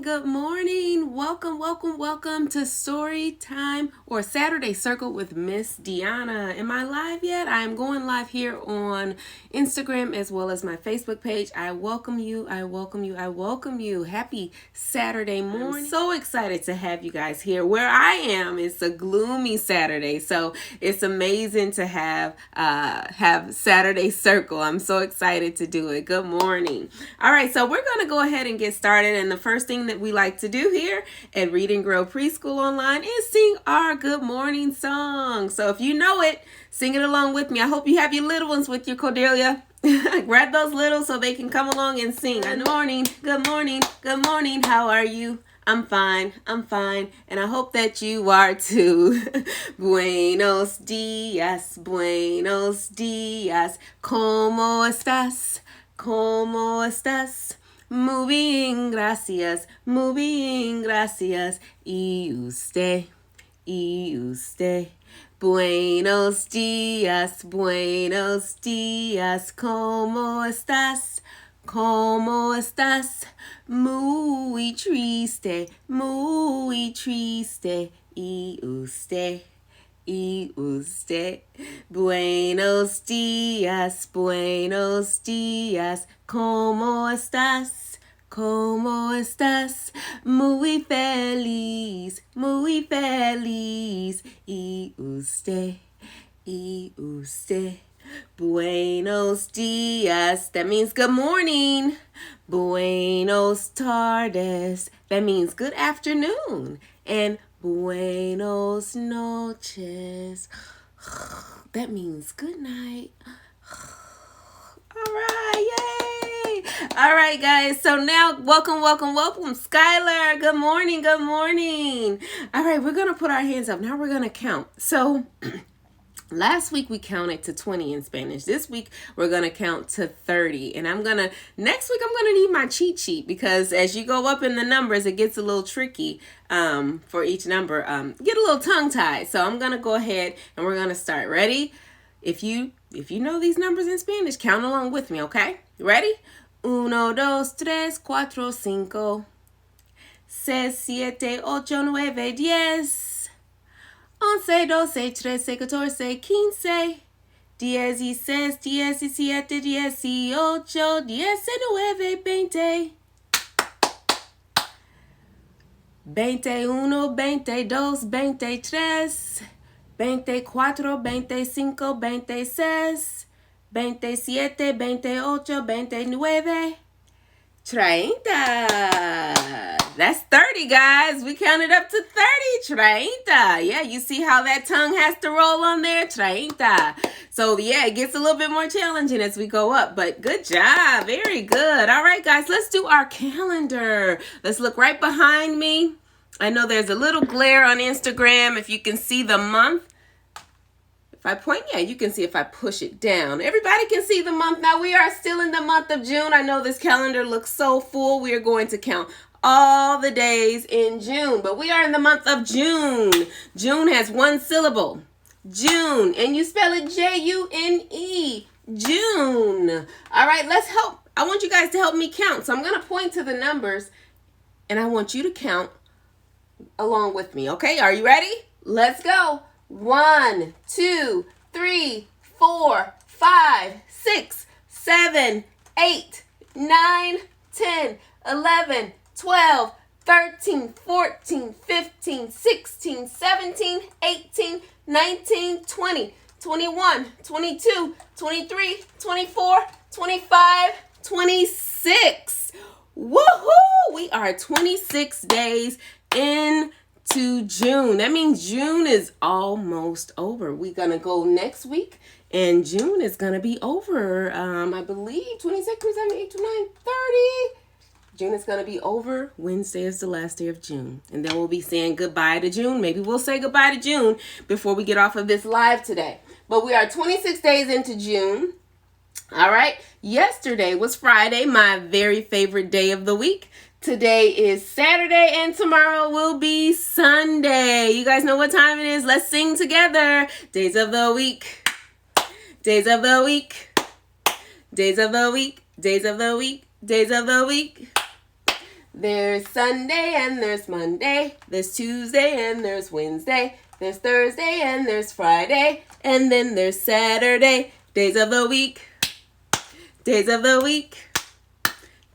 Good morning. Welcome to Story Time or Saturday Circle with Miss Dionna. Am I live yet? I am going live here on Instagram as well as my Facebook page. I welcome you. Happy Saturday morning. I'm so excited to have you guys here. Where I am, it's a gloomy Saturday, so it's amazing to have Saturday Circle. I'm so excited to do it. Good morning. All right, so we're going to go ahead and get started. And the first thing that we like to do here at Read and Grow Preschool Online is sing our good morning song. So if you know it, sing it along with me. I hope you have your little ones with you, Cordelia. Grab those little so they can come along and sing. Good morning, how are you? I'm fine, and I hope that you are too. Buenos días, ¿cómo estás? Muy bien, gracias. ¿Y usted? Buenos días, ¿cómo estás? Muy triste. ¿Y usted? Buenos días, ¿cómo estás? Muy feliz. ¿Y usted? Buenos días, that means good morning. Buenos tardes, that means good afternoon. And buenos noches, that means good night. All right, yay! All right, guys, so now welcome, Skylar. Good morning. All right, we're going to put our hands up. Now we're going to count. So last week we counted to 20 in Spanish. This week we're going to count to 30. And next week I'm going to need my cheat sheet because as you go up in the numbers, it gets a little tricky for each number. Get a little tongue-tied. So I'm going to go ahead and we're going to start. Ready? If you know these numbers in Spanish, count along with me, okay? Ready? 1, 2, 3, 4, 5, 6, 7, 8, 9, 10, 11, 12, 13, 14, 15, 16, 17, 18, 19, 21, 22, 23, 24, 25, 26, 27, 28, 29, 30. That's 30, guys. We counted up to 30. 30. Yeah, you see how that tongue has to roll on there? 30. So, yeah, it gets a little bit more challenging as we go up. But good job. Very good. All right, guys, let's do our calendar. Let's look right behind me. I know there's a little glare on Instagram if you can see the month. If I point, yeah, you can see if I push it down. Everybody can see the month. Now, we are still in the month of June. I know this calendar looks so full. We are going to count all the days in June, but we are in the month of June. June has one syllable. June, and you spell it June. June. All right, let's help. I want you guys to help me count. So I'm going to point to the numbers, and I want you to count along with me, okay? Are you ready? Let's go. 1, 2, 3, 4, 5, 6, 7, 8, 9, 10, 11, 12, 13, 14, 15, 16, 17, 18, 19, 20, 21, 22, 23, 24, 25, 26. Woohoo! We are 26 days into June. That means June is almost over. We're going to go next week and June is going to be over. I believe 26, 27, 28, 29, 30. June is going to be over. Wednesday is the last day of June. And then we'll be saying goodbye to June. Maybe we'll say goodbye to June before we get off of this live today. But we are 26 days into June. All right. Yesterday was Friday, my very favorite day of the week. Today is Saturday and tomorrow will be Sunday. You guys know what time it is. Let's sing together. Days of the week. Days of the week. Days of the week. Days of the week. Days of the week. There's Sunday and there's Monday. There's Tuesday and there's Wednesday. There's Thursday and there's Friday. And then there's Saturday. Days of the week. Days of the week.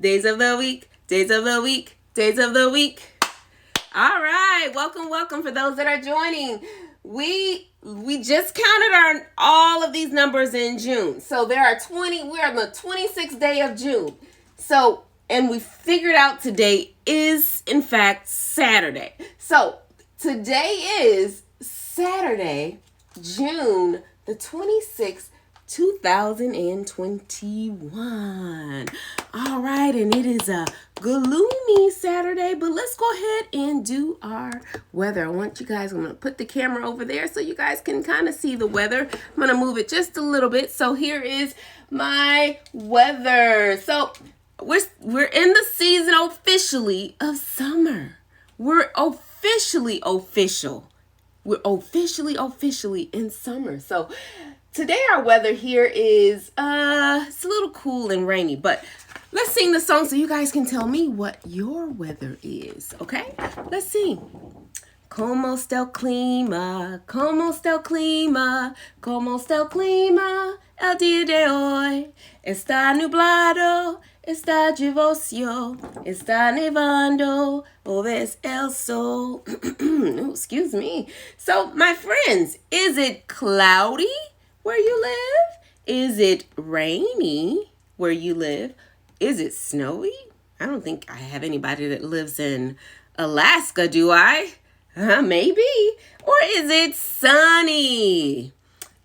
Days of the week. Days of the week. Days of the week. All right. Welcome for those that are joining. We just counted all of these numbers in June. So there are 20. We're on the 26th day of June. So, and we figured out today is, in fact, Saturday. So today is Saturday, June the 26th, 2021. All right, and it is a gloomy Saturday, but let's go ahead and do our weather. I want you guys, I'm going to put the camera over there so you guys can kind of see the weather. I'm going to move it just a little bit. So here is my weather. So we're in the season officially of summer. We're officially in summer. So today our weather here is it's a little cool and rainy, but let's sing the song so you guys can tell me what your weather is, okay? Let's sing. Como está el clima? Como está el clima? Como está el clima el día de hoy? Está nublado, está lluvioso, está nevando, o ves el sol. Oh, excuse me. So, my friends, is it cloudy where you live? Is it rainy where you live? Is it snowy? I don't think I have anybody that lives in Alaska, do I? Maybe. Or is it sunny?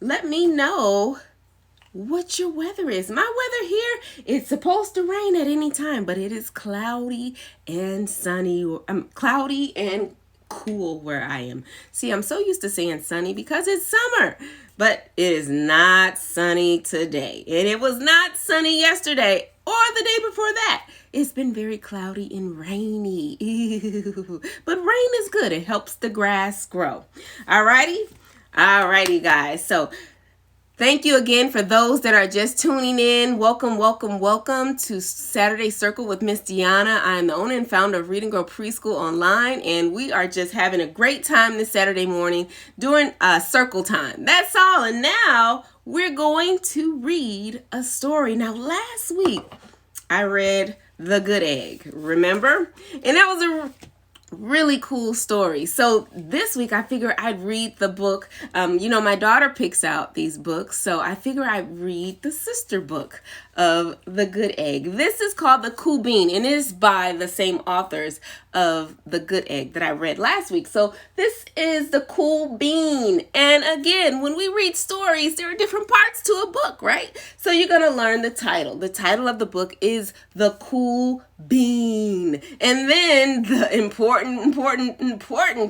Let me know what your weather is. My weather here, it's supposed to rain at any time, but it is cloudy and sunny, cloudy and cool where I am. See, I'm so used to saying sunny because it's summer, but it is not sunny today. And it was not sunny yesterday or the day before that. It's been very cloudy and rainy. Ew. But rain is good. It helps the grass grow. Alrighty, guys. So thank you again for those that are just tuning in. Welcome to Saturday Circle with Miss Dionna. I am the owner and founder of Read and Grow Preschool Online, and we are just having a great time this Saturday morning during circle time. That's all. And now we're going to read a story. Now, last week I read The Good Egg, remember? And that was a really cool story. So this week I figure I'd read the book. My daughter picks out these books, so I figure I'd read the sister book of The Good Egg. This is called The Cool Bean, and it is by the same authors of The Good Egg that I read last week. So this is The Cool Bean. And again, when we read stories, there are different parts to a book, right? So you're going to learn the title. The title of the book is The Cool Bean. And then the important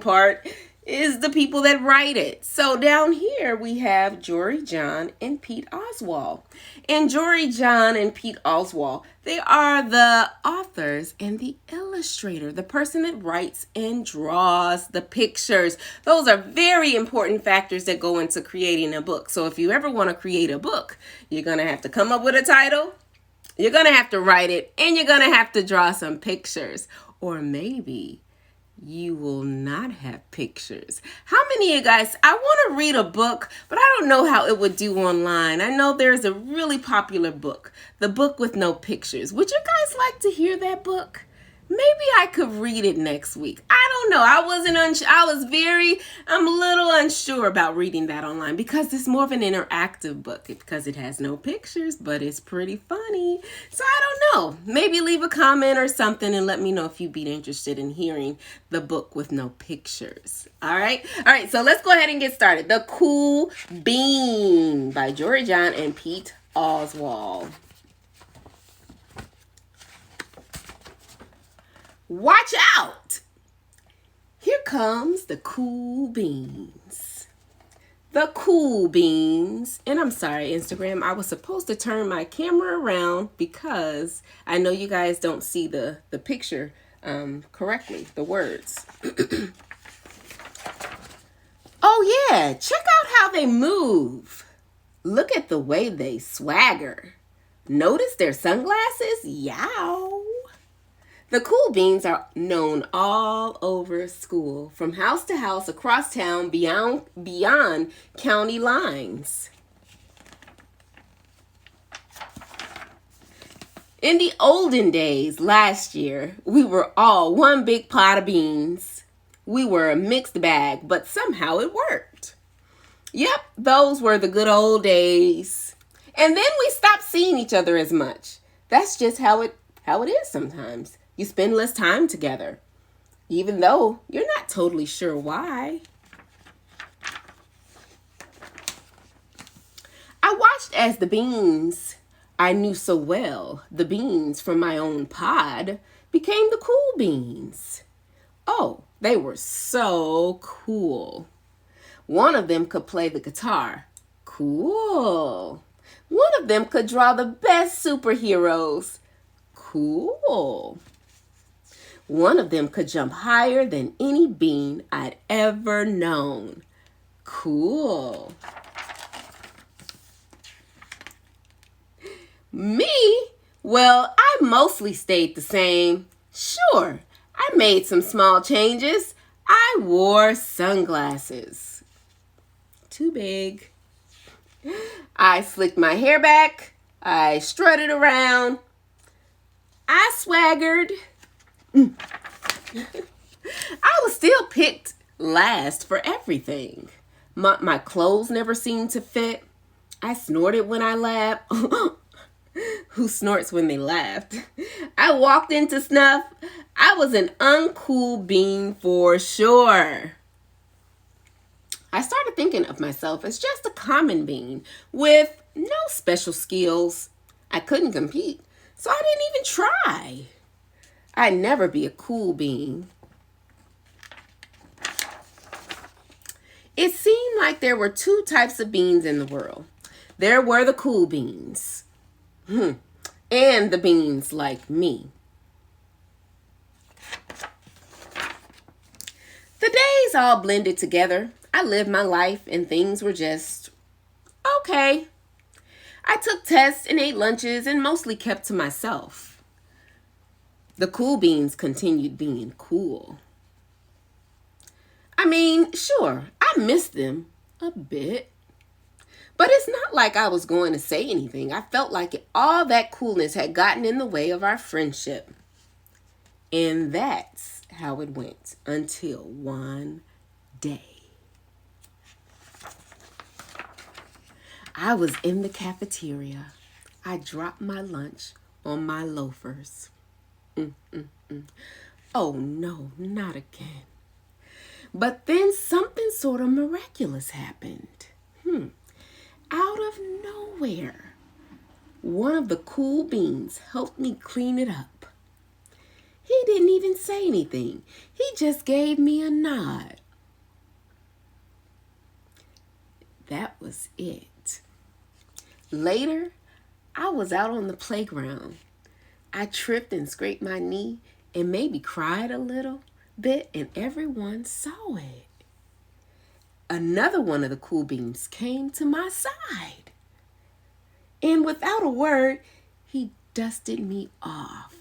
part is the people that write it. So down here we have Jory John and Pete Oswald. And Jory John and Pete Oswald, they are the authors and the illustrator, the person that writes and draws the pictures. Those are very important factors that go into creating a book. So if you ever want to create a book, you're going to have to come up with a title, you're going to have to write it, and you're going to have to draw some pictures. Or maybe you will not have pictures. How many of you guys, I want to read a book, but I don't know how it would do online. I know there's a really popular book, The Book with No Pictures. Would you guys like to hear that book? Maybe I could read it next week. I don't know. I'm a little unsure about reading that online because it's more of an interactive book because it has no pictures, but it's pretty funny. So I don't know. Maybe leave a comment or something and let me know if you'd be interested in hearing The Book with No Pictures. All right. So let's go ahead and get started. The Cool Bean by Jory John and Pete Oswald. Watch out! Here comes the cool beans. The cool beans. And I'm sorry, Instagram, I was supposed to turn my camera around because I know you guys don't see the picture correctly, the words. Oh yeah, check out how they move. Look at the way they swagger. Notice their sunglasses? Yow. The cool beans are known all over school, from house to house, across town, beyond county lines. In the olden days, last year, we were all one big pot of beans. We were a mixed bag, but somehow it worked. Yep, those were the good old days. And then we stopped seeing each other as much. That's just how it is sometimes. You spend less time together, even though you're not totally sure why. I watched as the beans I knew so well, the beans from my own pod, became the cool beans. Oh, they were so cool. One of them could play the guitar. Cool. One of them could draw the best superheroes. Cool. One of them could jump higher than any bean I'd ever known. Cool. Me? Well, I mostly stayed the same. Sure, I made some small changes. I wore sunglasses. Too big. I slicked my hair back. I strutted around. I swaggered. I was still picked last for everything. My clothes never seemed to fit. I snorted when I laughed. Who snorts when they laughed? I walked into snuff. I was an uncool bean for sure. I started thinking of myself as just a common bean with no special skills. I couldn't compete, so I didn't even try. I'd never be a cool bean. It seemed like there were two types of beans in the world. There were the cool beans. And the beans like me. The days all blended together. I lived my life and things were just okay. I took tests and ate lunches and mostly kept to myself. The cool beans continued being cool. I mean, sure, I missed them a bit. But it's not like I was going to say anything. I felt like all that coolness had gotten in the way of our friendship. And that's how it went until one day. I was in the cafeteria. I dropped my lunch on my loafers. Oh no, not again. But then something sort of miraculous happened. Out of nowhere, one of the cool beans helped me clean it up. He didn't even say anything. He just gave me a nod. That was it. Later, I was out on the playground. I tripped and scraped my knee and maybe cried a little bit, and everyone saw it. Another one of the cool beans came to my side. And without a word, he dusted me off.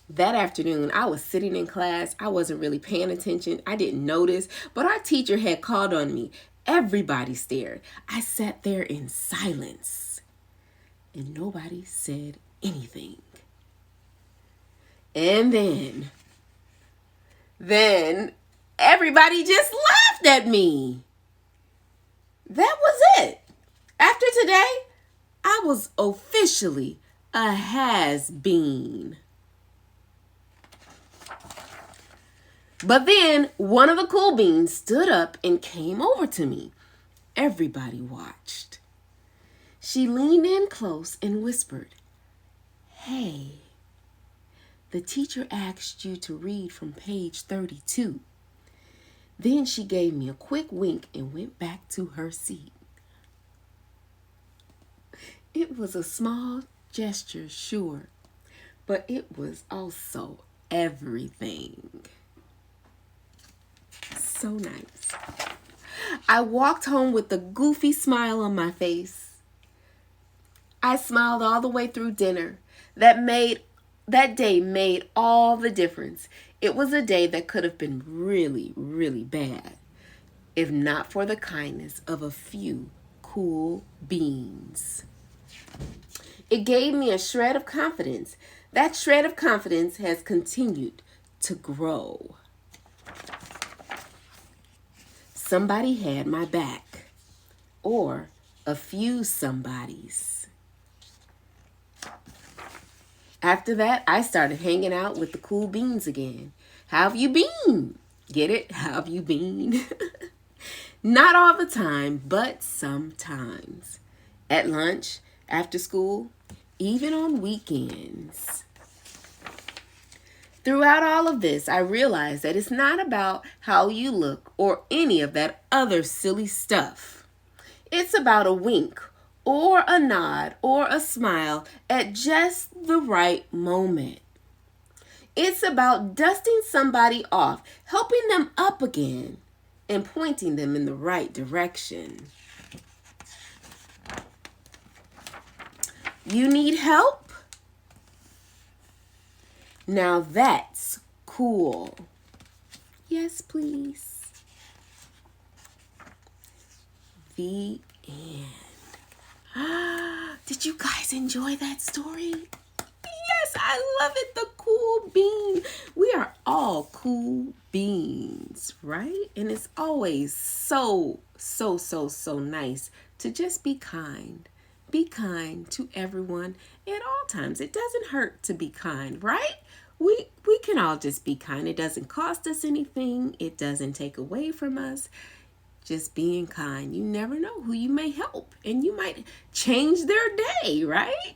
That afternoon, I was sitting in class. I wasn't really paying attention. I didn't notice, but our teacher had called on me. Everybody stared. I sat there in silence, and nobody said anything. And then everybody just laughed at me. That was it. After today, I was officially a has-been. But then one of the cool beans stood up and came over to me. Everybody watched. She leaned in close and whispered, "Hey, the teacher asked you to read from page 32. Then she gave me a quick wink and went back to her seat. It was a small gesture, sure, but it was also everything. So nice. I walked home with a goofy smile on my face. I smiled all the way through dinner. That day made all the difference. It was a day that could have been really, really bad if not for the kindness of a few cool beans. It gave me a shred of confidence. That shred of confidence has continued to grow. Somebody had my back, or a few somebodies. After that, I started hanging out with the cool beans again. How have you been? Get it? How have you been? Not all the time, but sometimes. At lunch, after school, even on weekends. Throughout all of this, I realized that it's not about how you look or any of that other silly stuff. It's about a wink or a nod or a smile at just the right moment. It's about dusting somebody off, helping them up again, and pointing them in the right direction. You need help? Now that's cool. Yes, please. The end. Did you guys enjoy that story? Yes, I love it. The cool bean. We are all cool beans, right? And it's always so nice to just be kind. Be kind to everyone at all times. It doesn't hurt to be kind, right? We can all just be kind. It doesn't cost us anything. It doesn't take away from us. Just being kind. You never know who you may help, and you might change their day, right?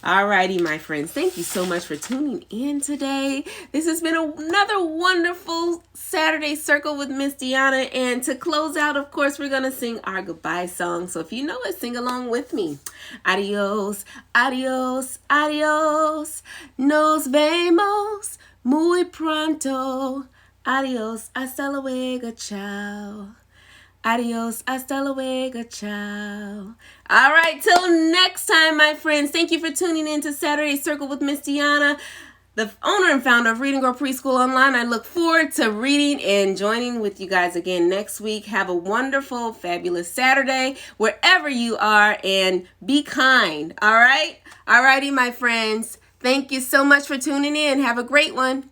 Alrighty, my friends. Thank you so much for tuning in today. This has been another wonderful Saturday Circle with Miss Dionna. And to close out, of course, we're going to sing our goodbye song. So if you know it, sing along with me. Adios, adios, adios. Nos vemos muy pronto. Adios, hasta luego, ciao. Adios, hasta luego, ciao. All right, till next time, my friends. Thank you for tuning in to Saturday Circle with Miss Dionna, the owner and founder of Reading Girl Preschool Online. I look forward to reading and joining with you guys again next week. Have a wonderful, fabulous Saturday wherever you are, and be kind, all right? All righty, my friends. Thank you so much for tuning in. Have a great one.